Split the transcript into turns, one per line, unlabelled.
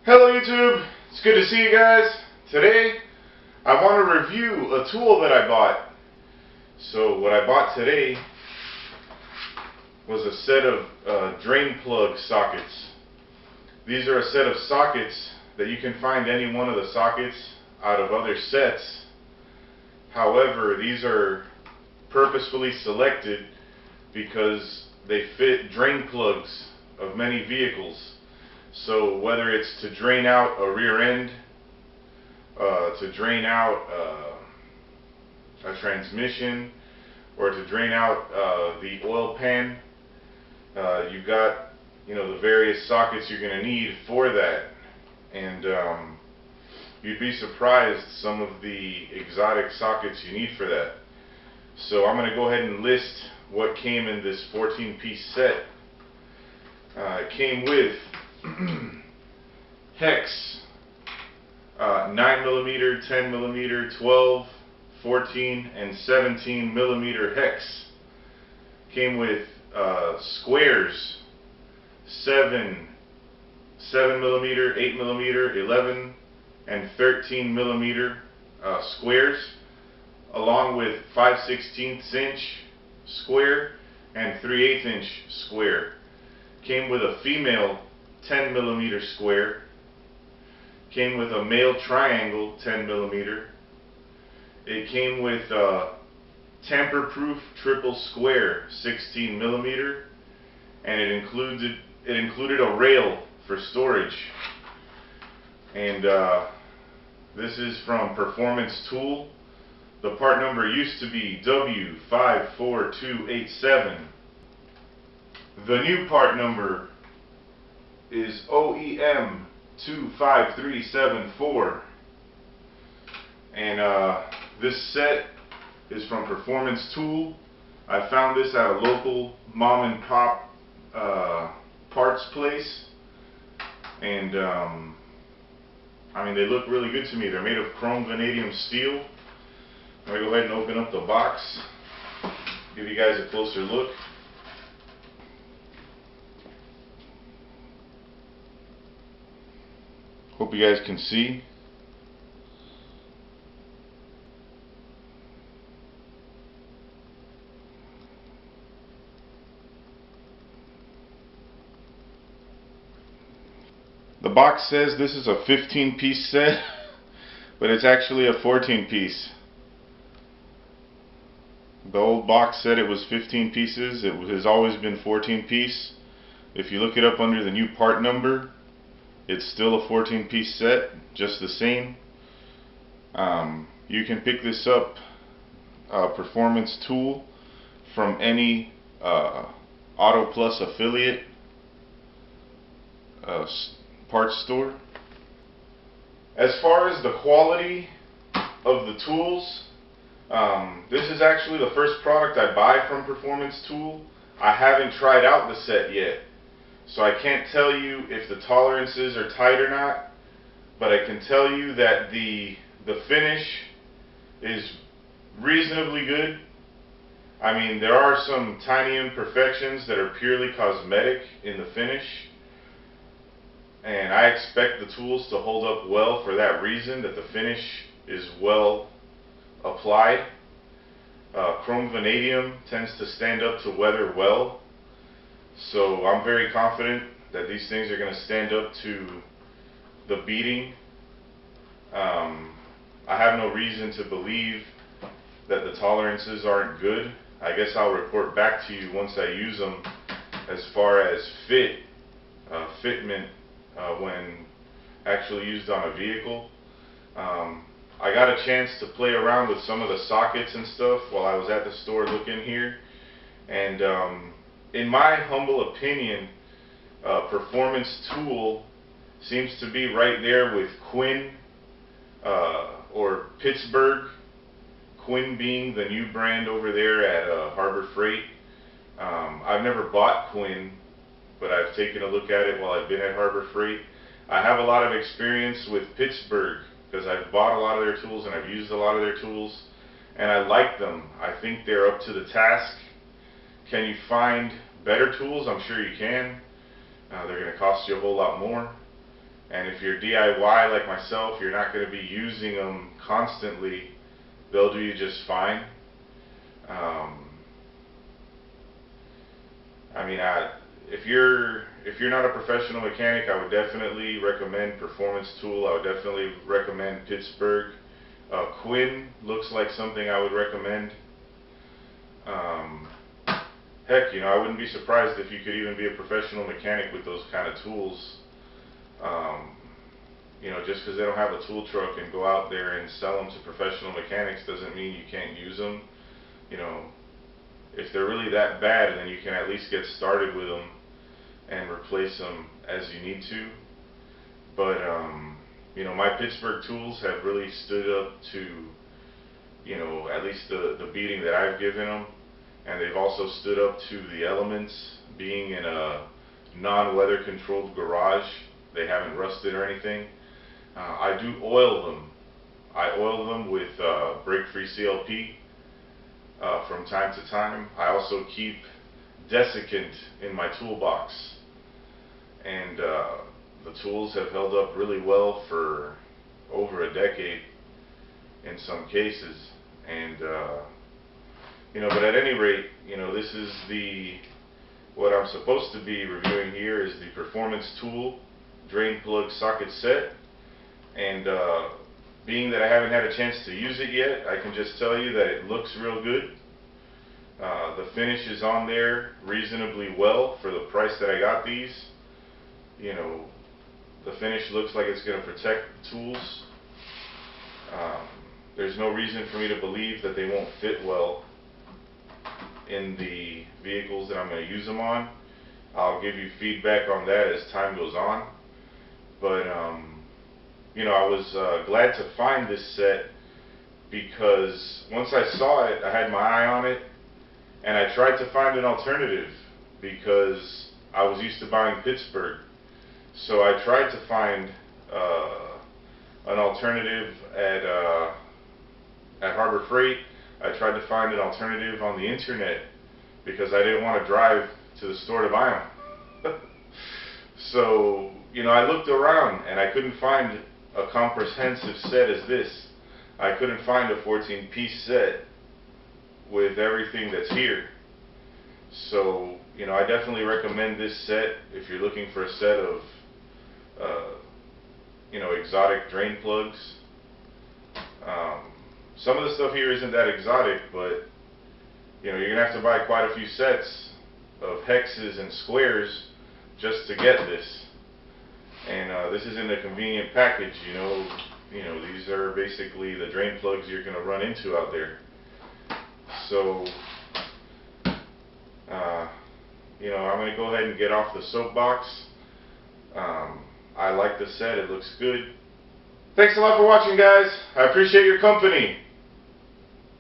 Hello YouTube, it's good to see you guys. Today I want to review a tool that I bought. So what I bought today was a set of drain plug sockets. These are a set of sockets that you can find any one of the sockets out of other sets. However, these are purposefully selected because they fit drain plugs of many vehicles. So whether it's to drain out a rear end, to drain out a transmission, or to drain out the oil pan, you've got the various sockets you're going to need for that. And you'd be surprised some of the exotic sockets you need for that. So I'm going to go ahead and list what came in this 14-piece set. It came with hex, 9mm, 10mm, 12, 14, and 17mm hex. Came with squares, 7mm, 8mm, 11, and 13mm squares, along with 5/16 inch square and 3/8 inch square. Came with a female 10mm square. Came with a male triangle 10mm. It came with a tamper-proof triple square 16mm, and it included a rail for storage. And this is from Performance Tool. The part number used to be W54287. The new part number is OEM 25374. And this set is from Performance Tool. I found this at a local mom and pop parts place. And I mean, they look really good to me. They're made of chrome vanadium steel. I'm going to go ahead and open up the box, give you guys a closer look. Hope you guys can see. The box says this is a 15-piece set, but it's actually a 14-piece. The old box said it was 15 pieces. It has always been 14-piece. If you look it up under the new part number, it's still a 14-piece set, just the same. You can pick this up, Performance Tool, from any Auto Plus affiliate parts store. As far as the quality of the tools, this is actually the first product I buy from Performance Tool. I haven't tried out the set yet, so I can't tell you if the tolerances are tight or not, but I can tell you that the finish is reasonably good. I mean, there are some tiny imperfections that are purely cosmetic in the finish, and I expect the tools to hold up well for that reason, that the finish is well applied. Chrome vanadium tends to stand up to weather well, so I'm very confident that these things are going to stand up to the beating. I have no reason to believe that the tolerances aren't good. I guess I'll report back to you once I use them as far as fitment when actually used on a vehicle. I got a chance to play around with some of the sockets and stuff while I was at the store looking here, and in my humble opinion, Performance Tool seems to be right there with Quinn or Pittsburgh. Quinn being the new brand over there at Harbor Freight. I've never bought Quinn, but I've taken a look at it while I've been at Harbor Freight. I have a lot of experience with Pittsburgh because I've bought a lot of their tools and I've used a lot of their tools, and I like them. I think they're up to the task. Can you find better tools? I'm sure you can. They're going to cost you a whole lot more. And if you're DIY like myself, you're not going to be using them constantly. They'll do you just fine. I mean, if you're not a professional mechanic, I would definitely recommend Performance Tool. I would definitely recommend Pittsburgh. Quinn looks like something I would recommend. Heck, you know, I wouldn't be surprised if you could even be a professional mechanic with those kind of tools. You know, just because they don't have a tool truck and go out there and sell them to professional mechanics doesn't mean you can't use them. You know, if they're really that bad, then you can at least get started with them and replace them as you need to. But you know, my Pittsburgh tools have really stood up to, you know, at least the beating that I've given them, and they've also stood up to the elements. Being in a non-weather controlled garage, they haven't rusted or anything. I do oil them. I oil them with break-free CLP from time to time. I also keep desiccant in my toolbox, and the tools have held up really well for over a decade in some cases. And you know, but at any rate, you know, this is what I'm supposed to be reviewing here is the Performance Tool drain plug socket set. And being that I haven't had a chance to use it yet, I can just tell you that it looks real good. The finish is on there reasonably well for the price that I got these. You know, the finish looks like it's going to protect the tools. There's no reason for me to believe that they won't fit well in the vehicles that I'm going to use them on. I'll give you feedback on that as time goes on. But you know, I was glad to find this set because once I saw it, I had my eye on it, and I tried to find an alternative because I was used to buying Pittsburgh. So I tried to find an alternative at Harbor Freight. I tried to find an alternative on the internet because I didn't want to drive to the store to buy them. So, you know, I looked around and I couldn't find a comprehensive set as this. I couldn't find a 14-piece set with everything that's here. So, you know, I definitely recommend this set if you're looking for a set of, you know, exotic drain plugs. Some of the stuff here isn't that exotic, but, you know, you're going to have to buy quite a few sets of hexes and squares just to get this. And this isn't a convenient package, you know. These are basically the drain plugs you're going to run into out there. So, you know, I'm going to go ahead and get off the soapbox. I like the set. It looks good. Thanks a lot for watching, guys. I appreciate your company.